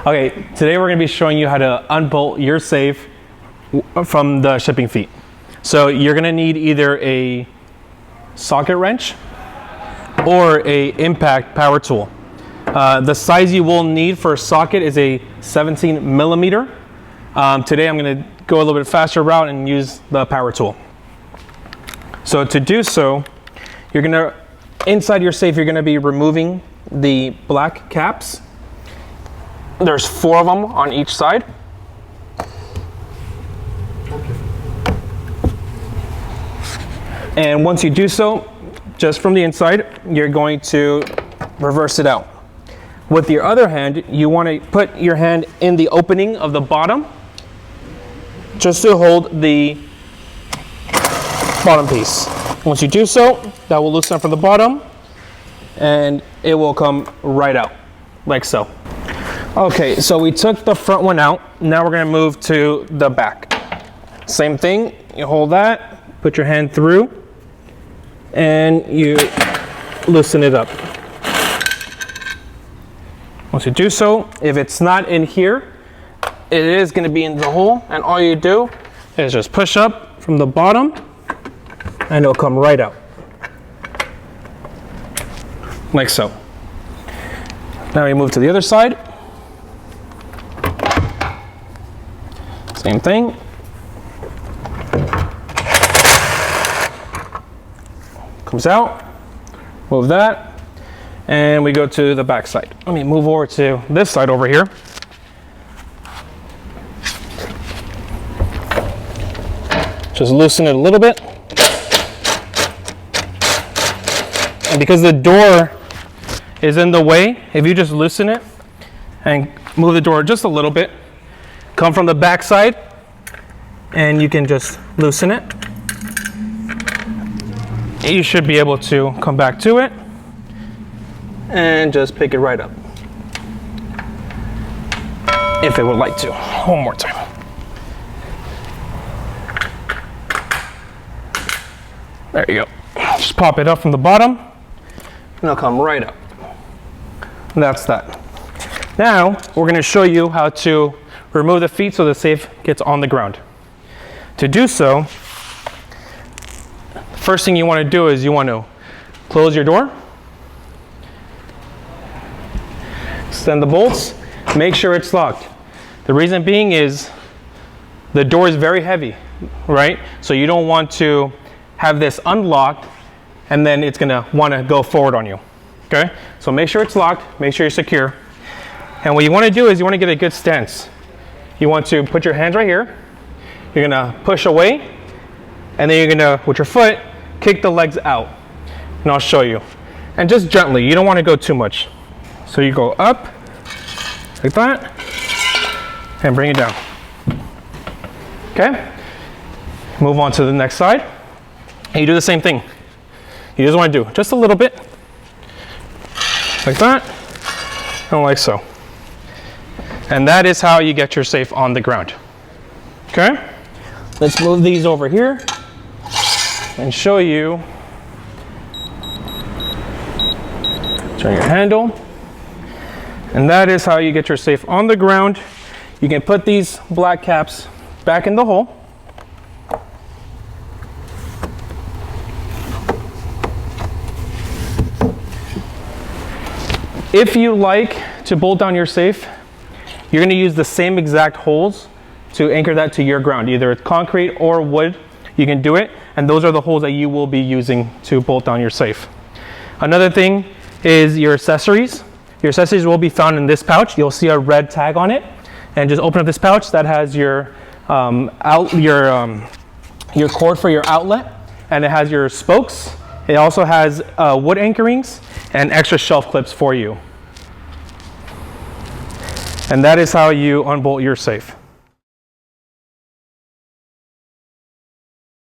Okay, today we're going to be showing you how to unbolt your safe from the shipping feet. So you're going to need either a socket wrench or a impact power tool. The size you will need for a socket is a 17 millimeter. Today I'm going to go a little bit faster route and use the power tool. So to do so, you're going to, inside your safe, you're going to be removing the black caps. There's 4 of them on each side. And once you do so, just from the inside, you're going to reverse it out. With your other hand, you want to put your hand in the opening of the bottom just to hold the bottom piece. Once you do so, that will loosen up from the bottom and it will come right out, like so. Okay, so we took the front one out. Now we're going to move to the back. Same thing, you hold that, put your hand through, and you loosen it up. Once you do so, if it's not in here, it is going to be in the hole, and all you do is just push up from the bottom and it'll come right out, like so. Now we move to the other side. Same thing. Comes out, move that, and we go to the back side. Let me move over to this side over here. Just loosen it a little bit. And because the door is in the way, if you just loosen it and move the door just a little bit, come from the back side and you can just loosen it. You should be able to come back to it and just pick it right up, if it would like to. One more time. There you go. Just pop it up from the bottom and it'll come right up. And that's that. Now we're going to show you how to remove the feet so the safe gets on the ground. To do so, first thing you want to do is you want to close your door, extend the bolts, make sure it's locked. The reason being is the door is very heavy, right? So you don't want to have this unlocked and then it's going to want to go forward on you. Okay? So make sure it's locked, make sure you're secure. And what you want to do is you want to get a good stance. You want to put your hands right here. You're going to push away and then you're going to, with your foot, kick the legs out. And I'll show you. And just gently, you don't want to go too much. So you go up, like that, and bring it down. Okay? Move on to the next side. And you do the same thing. You just want to do just a little bit, like that, and like so. And that is how you get your safe on the ground. Okay? Let's move these over here and show you. Turn your handle. And that is how you get your safe on the ground. You can put these black caps back in the hole. If you like to bolt down your safe, you're going to use the same exact holes to anchor that to your ground. Either it's concrete or wood, you can do it. And those are the holes that you will be using to bolt down your safe. Another thing is your accessories. Your accessories will be found in this pouch. You'll see a red tag on it. And just open up this pouch that has your cord for your outlet. And it has your spokes. It also has wood anchorings and extra shelf clips for you. And that is how you unbolt your safe.